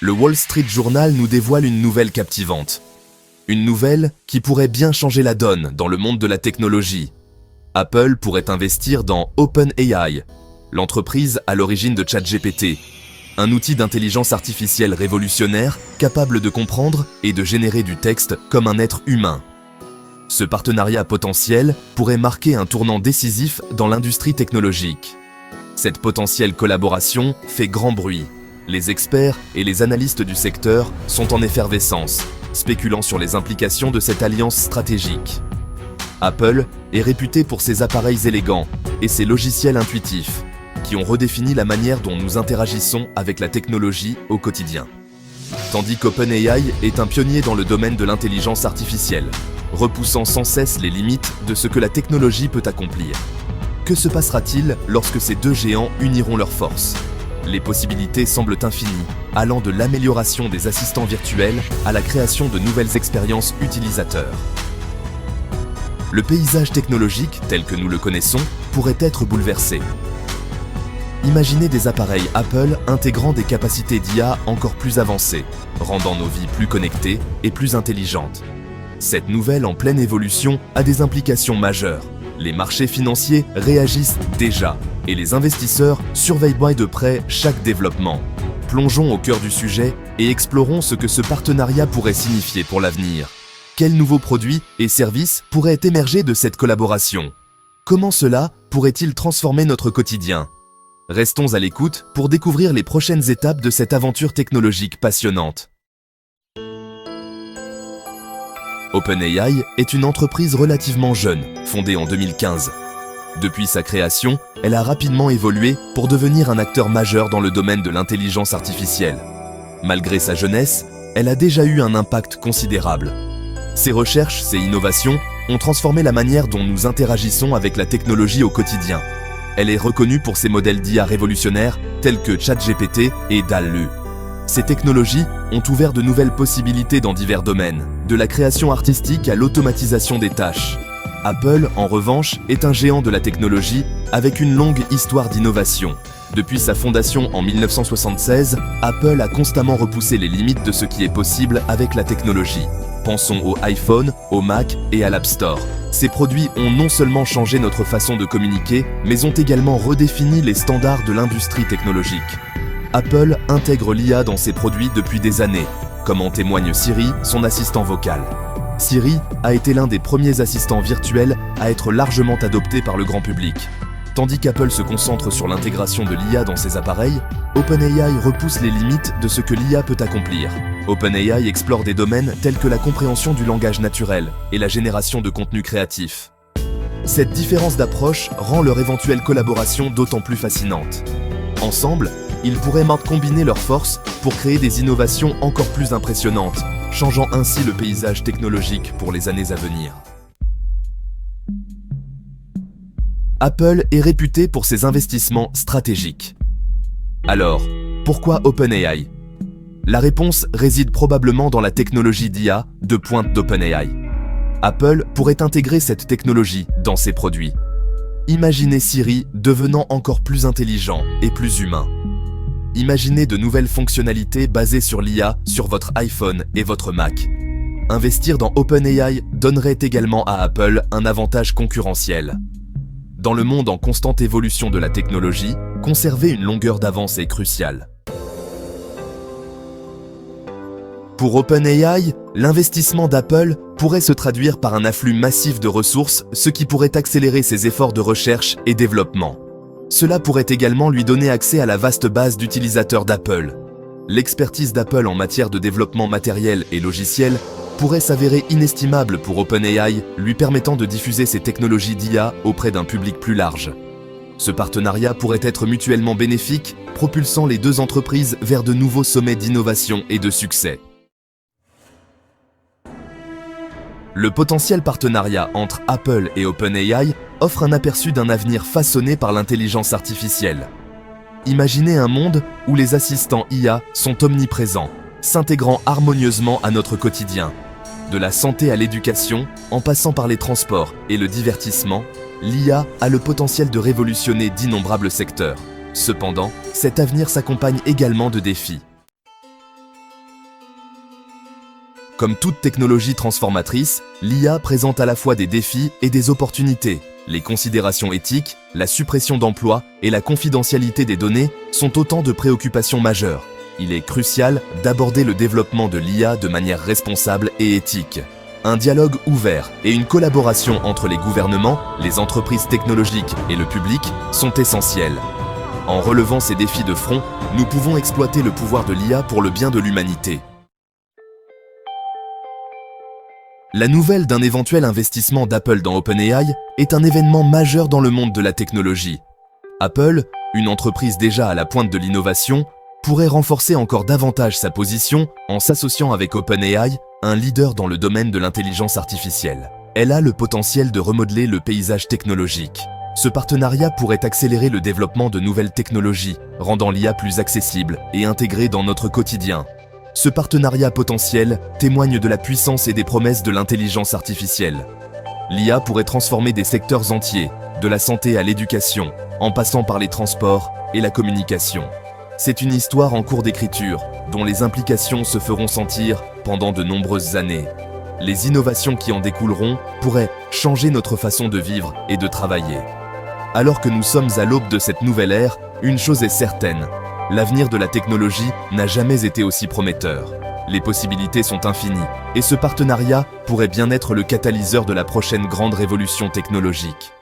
Le Wall Street Journal nous dévoile une nouvelle captivante. Une nouvelle qui pourrait bien changer la donne dans le monde de la technologie. Apple pourrait investir dans OpenAI, l'entreprise à l'origine de ChatGPT, un outil d'intelligence artificielle révolutionnaire capable de comprendre et de générer du texte comme un être humain. Ce partenariat potentiel pourrait marquer un tournant décisif dans l'industrie technologique. Cette potentielle collaboration fait grand bruit. Les experts et les analystes du secteur sont en effervescence, spéculant sur les implications de cette alliance stratégique. Apple est réputé pour ses appareils élégants et ses logiciels intuitifs, qui ont redéfini la manière dont nous interagissons avec la technologie au quotidien. Tandis qu'OpenAI est un pionnier dans le domaine de l'intelligence artificielle, repoussant sans cesse les limites de ce que la technologie peut accomplir. Que se passera-t-il lorsque ces deux géants uniront leurs forces ? Les possibilités semblent infinies, allant de l'amélioration des assistants virtuels à la création de nouvelles expériences utilisateurs. Le paysage technologique, tel que nous le connaissons, pourrait être bouleversé. Imaginez des appareils Apple intégrant des capacités d'IA encore plus avancées, rendant nos vies plus connectées et plus intelligentes. Cette nouvelle en pleine évolution a des implications majeures. Les marchés financiers réagissent déjà et les investisseurs surveillent de près chaque développement. Plongeons au cœur du sujet et explorons ce que ce partenariat pourrait signifier pour l'avenir. Quels nouveaux produits et services pourraient émerger de cette collaboration? Comment cela pourrait-il transformer notre quotidien? Restons à l'écoute pour découvrir les prochaines étapes de cette aventure technologique passionnante. OpenAI est une entreprise relativement jeune, fondée en 2015. Depuis sa création, elle a rapidement évolué pour devenir un acteur majeur dans le domaine de l'intelligence artificielle. Malgré sa jeunesse, elle a déjà eu un impact considérable. Ses recherches, ses innovations ont transformé la manière dont nous interagissons avec la technologie au quotidien. Elle est reconnue pour ses modèles d'IA révolutionnaires tels que ChatGPT et DALL-E. Ces technologies ont ouvert de nouvelles possibilités dans divers domaines, de la création artistique à l'automatisation des tâches. Apple, en revanche, est un géant de la technologie avec une longue histoire d'innovation. Depuis sa fondation en 1976, Apple a constamment repoussé les limites de ce qui est possible avec la technologie. Pensons au iPhone, au Mac et à l'App Store. Ces produits ont non seulement changé notre façon de communiquer, mais ont également redéfini les standards de l'industrie technologique. Apple intègre l'IA dans ses produits depuis des années, comme en témoigne Siri, son assistant vocal. Siri a été l'un des premiers assistants virtuels à être largement adopté par le grand public. Tandis qu'Apple se concentre sur l'intégration de l'IA dans ses appareils, OpenAI repousse les limites de ce que l'IA peut accomplir. OpenAI explore des domaines tels que la compréhension du langage naturel et la génération de contenu créatif. Cette différence d'approche rend leur éventuelle collaboration d'autant plus fascinante. Ensemble, ils pourraient combiner leurs forces pour créer des innovations encore plus impressionnantes, changeant ainsi le paysage technologique pour les années à venir. Apple est réputé pour ses investissements stratégiques. Alors, pourquoi OpenAI? La réponse réside probablement dans la technologie d'IA de pointe d'OpenAI. Apple pourrait intégrer cette technologie dans ses produits. Imaginez Siri devenant encore plus intelligent et plus humain. Imaginez de nouvelles fonctionnalités basées sur l'IA sur votre iPhone et votre Mac. Investir dans OpenAI donnerait également à Apple un avantage concurrentiel. Dans le monde en constante évolution de la technologie, conserver une longueur d'avance est crucial. Pour OpenAI, l'investissement d'Apple pourrait se traduire par un afflux massif de ressources, ce qui pourrait accélérer ses efforts de recherche et développement. Cela pourrait également lui donner accès à la vaste base d'utilisateurs d'Apple. L'expertise d'Apple en matière de développement matériel et logiciel pourrait s'avérer inestimable pour OpenAI, lui permettant de diffuser ses technologies d'IA auprès d'un public plus large. Ce partenariat pourrait être mutuellement bénéfique, propulsant les deux entreprises vers de nouveaux sommets d'innovation et de succès. Le potentiel partenariat entre Apple et OpenAI offre un aperçu d'un avenir façonné par l'intelligence artificielle. Imaginez un monde où les assistants IA sont omniprésents, s'intégrant harmonieusement à notre quotidien. De la santé à l'éducation, en passant par les transports et le divertissement, l'IA a le potentiel de révolutionner d'innombrables secteurs. Cependant, cet avenir s'accompagne également de défis. Comme toute technologie transformatrice, l'IA présente à la fois des défis et des opportunités. Les considérations éthiques, la suppression d'emplois et la confidentialité des données sont autant de préoccupations majeures. Il est crucial d'aborder le développement de l'IA de manière responsable et éthique. Un dialogue ouvert et une collaboration entre les gouvernements, les entreprises technologiques et le public sont essentiels. En relevant ces défis de front, nous pouvons exploiter le pouvoir de l'IA pour le bien de l'humanité. La nouvelle d'un éventuel investissement d'Apple dans OpenAI est un événement majeur dans le monde de la technologie. Apple, une entreprise déjà à la pointe de l'innovation, pourrait renforcer encore davantage sa position en s'associant avec OpenAI, un leader dans le domaine de l'intelligence artificielle. Elle a le potentiel de remodeler le paysage technologique. Ce partenariat pourrait accélérer le développement de nouvelles technologies, rendant l'IA plus accessible et intégrée dans notre quotidien. Ce partenariat potentiel témoigne de la puissance et des promesses de l'intelligence artificielle. L'IA pourrait transformer des secteurs entiers, de la santé à l'éducation, en passant par les transports et la communication. C'est une histoire en cours d'écriture, dont les implications se feront sentir pendant de nombreuses années. Les innovations qui en découleront pourraient changer notre façon de vivre et de travailler. Alors que nous sommes à l'aube de cette nouvelle ère, une chose est certaine, l'avenir de la technologie n'a jamais été aussi prometteur. Les possibilités sont infinies, et ce partenariat pourrait bien être le catalyseur de la prochaine grande révolution technologique.